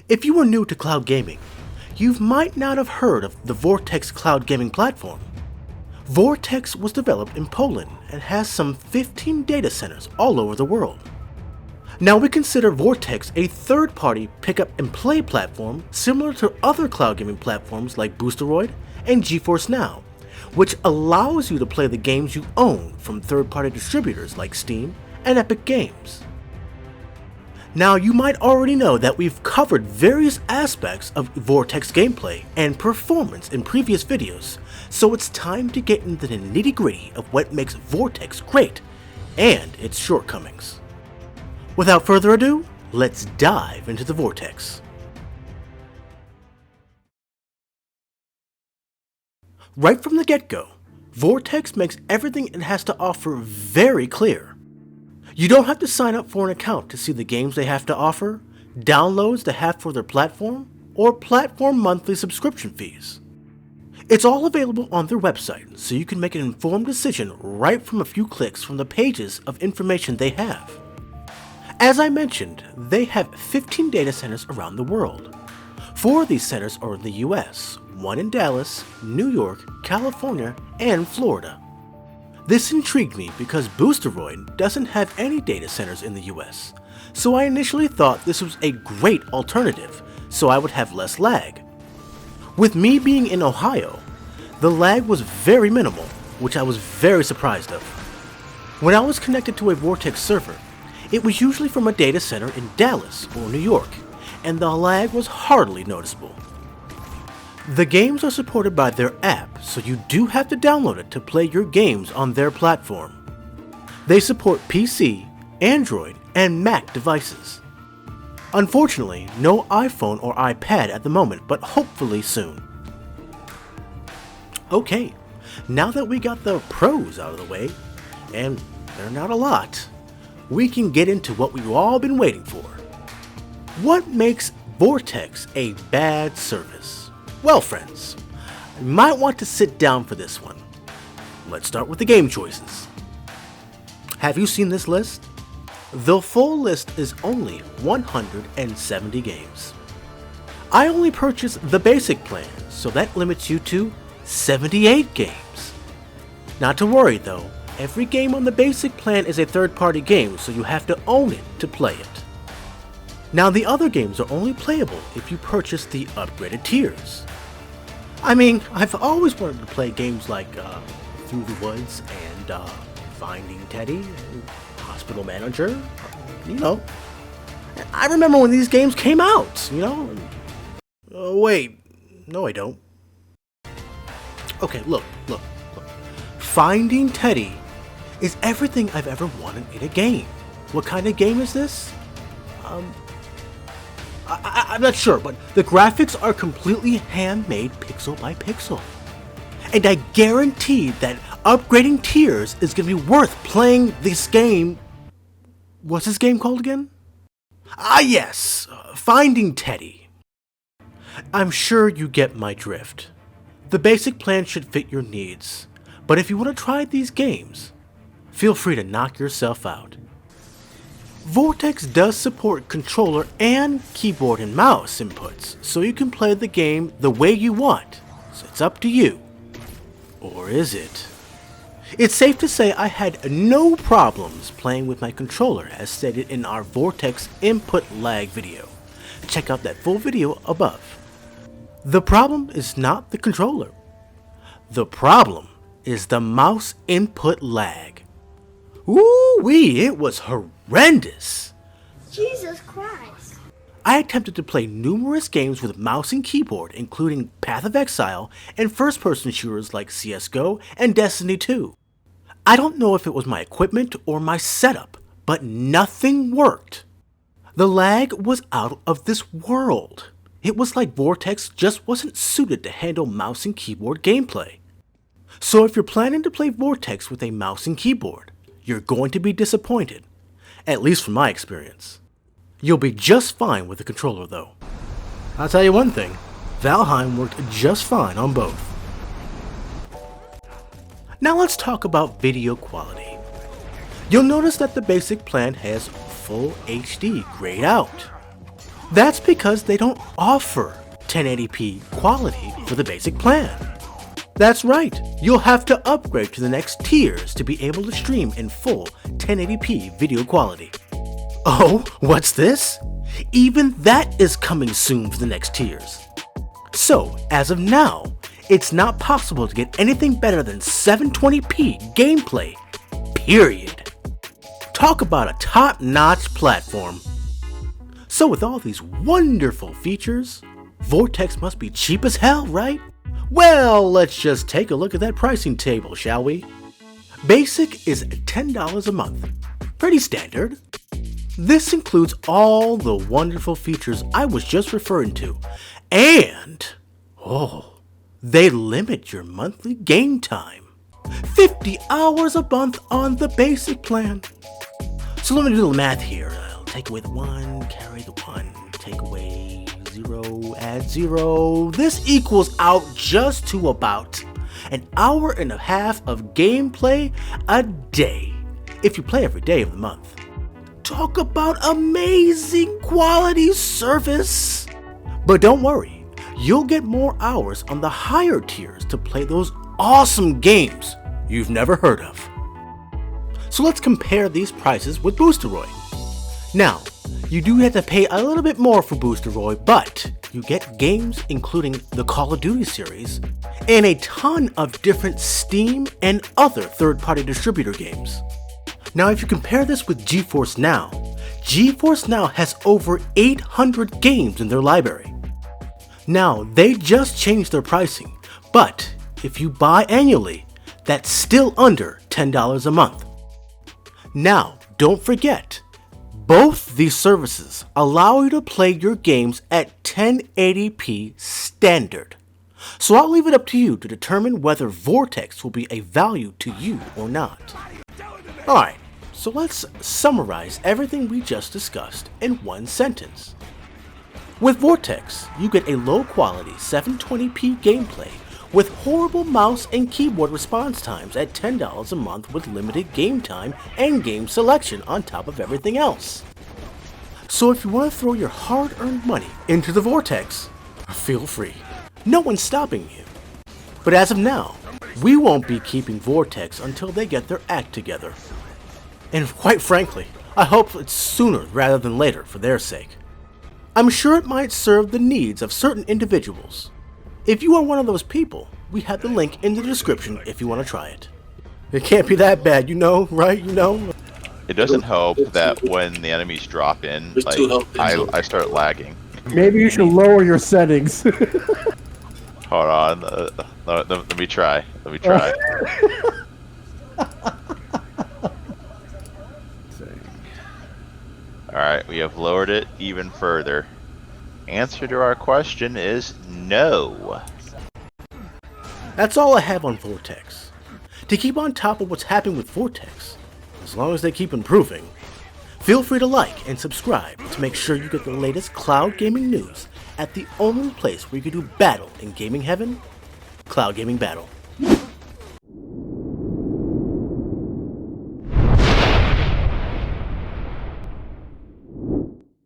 If you are new to cloud gaming, you might not have heard of the Vortex cloud gaming platform. Vortex was developed in Poland and has some 15 data centers all over the world. Now we consider Vortex a third-party pick-up and play platform similar to other cloud gaming platforms like Boosteroid and GeForce Now, which allows you to play the games you own from third-party distributors like Steam and Epic Games. Now you might already know that we've covered various aspects of Vortex gameplay and performance in previous videos, so it's time to get into the nitty-gritty of what makes Vortex great and its shortcomings. Without further ado, let's dive into the Vortex. Right from the get-go, Vortex makes everything it has to offer very clear. You don't have to sign up for an account to see the games they have to offer, downloads they have for their platform, or platform monthly subscription fees. It's all available on their website, so you can make an informed decision right from a few clicks from the pages of information they have. As I mentioned, they have 15 data centers around the world. 4 of these centers are in the US, 1 in Dallas, New York, California, and Florida. This intrigued me because Boosteroid doesn't have any data centers in the US, so I initially thought this was a great alternative, so I would have less lag. With me being in Ohio, the lag was very minimal, which I was very surprised of. When I was connected to a Vortex server, it was usually from a data center in Dallas or New York, and the lag was hardly noticeable. The games are supported by their app, so you do have to download it to play your games on their platform. They support PC, Android, and Mac devices. Unfortunately, no iPhone or iPad at the moment, but hopefully soon. Okay, now that we got the pros out of the way, and they're not a lot, we can get into what we've all been waiting for. What makes Vortex a bad service? Well, friends, you might want to sit down for this one. Let's start with the game choices. Have you seen this list? The full list is only 170 games. I only purchased the basic plan, so that limits you to 78 games. Not to worry though, every game on the basic plan is a third-party game, so you have to own it to play it. Now the other games are only playable if you purchase the upgraded tiers. I mean, I've always wanted to play games like Through the Woods and Finding Teddy and Hospital Manager, you know. I remember when these games came out, you know. Wait, no I don't. Okay, look. Finding Teddy is everything I've ever wanted in a game. What kind of game is this? I'm not sure, but the graphics are completely handmade pixel by pixel. And I guarantee that upgrading tiers is going to be worth playing this game. What's this game called again? Ah yes, Finding Teddy. I'm sure you get my drift. The basic plan should fit your needs, but if you want to try these games, feel free to knock yourself out. Vortex does support controller and keyboard and mouse inputs, so you can play the game the way you want, so it's up to you. Or is it? It's safe to say I had no problems playing with my controller as stated in our Vortex input lag video. Check out that full video above. The problem is not the controller. The problem is the mouse input lag. Ooh-wee, it was horrendous. Jesus Christ. I attempted to play numerous games with mouse and keyboard, including Path of Exile and first-person shooters like CSGO and Destiny 2. I don't know if it was my equipment or my setup, but nothing worked. The lag was out of this world. It was like Vortex just wasn't suited to handle mouse and keyboard gameplay. So if you're planning to play Vortex with a mouse and keyboard, you're going to be disappointed, at least from my experience. You'll be just fine with the controller though. I'll tell you one thing, Valheim worked just fine on both. Now let's talk about video quality. You'll notice that the basic plan has full HD grayed out. That's because they don't offer 1080p quality for the basic plan. That's right, you'll have to upgrade to the next tiers to be able to stream in full 1080p video quality. Oh, what's this? Even that is coming soon to the next tiers. So, as of now, it's not possible to get anything better than 720p gameplay, period. Talk about a top-notch platform. So with all these wonderful features, Vortex must be cheap as hell, right? Well, let's just take a look at that pricing table, shall we? Basic is $10 a month. Pretty standard. This includes all the wonderful features I was just referring to. And, they limit your monthly game time. 50 hours a month on the basic plan. So let me do the math here. I'll take away the 1, carry the 1, take away 0, add 0. This equals out just to about an hour and a half of gameplay a day, if you play every day of the month. Talk about amazing quality service! But don't worry, you'll get more hours on the higher tiers to play those awesome games you've never heard of. So let's compare these prices with Boosteroid. Now, you do have to pay a little bit more for Boosteroid, but you get games including the Call of Duty series and a ton of different Steam and other third-party distributor games. Now, if you compare this with GeForce Now, GeForce Now has over 800 games in their library. Now, they just changed their pricing, but if you buy annually, that's still under $10 a month. Now, don't forget, both these services allow you to play your games at 1080p standard. So I'll leave it up to you to determine whether Vortex will be a value to you or not. Alright, so let's summarize everything we just discussed in one sentence. With Vortex, you get a low-quality 720p gameplay with horrible mouse and keyboard response times at $10 a month with limited game time and game selection on top of everything else. So if you want to throw your hard-earned money into the Vortex, feel free. No one's stopping you. But as of now, we won't be keeping Vortex until they get their act together. And quite frankly, I hope it's sooner rather than later for their sake. I'm sure it might serve the needs of certain individuals. If you are one of those people, we have the link in the description if you want to try it. It can't be that bad, you know, right? You know? It doesn't help that when the enemies drop in, like, I start lagging. Maybe you should lower your settings. Hold on, let me try. Alright, we have lowered it even further. Answer to our question is no. That's all I have on Vortex. To keep on top of what's happening with Vortex, as long as they keep improving, feel free to like and subscribe to make sure you get the latest cloud gaming news at the only place where you can do battle in gaming heaven, Cloud Gaming Battle.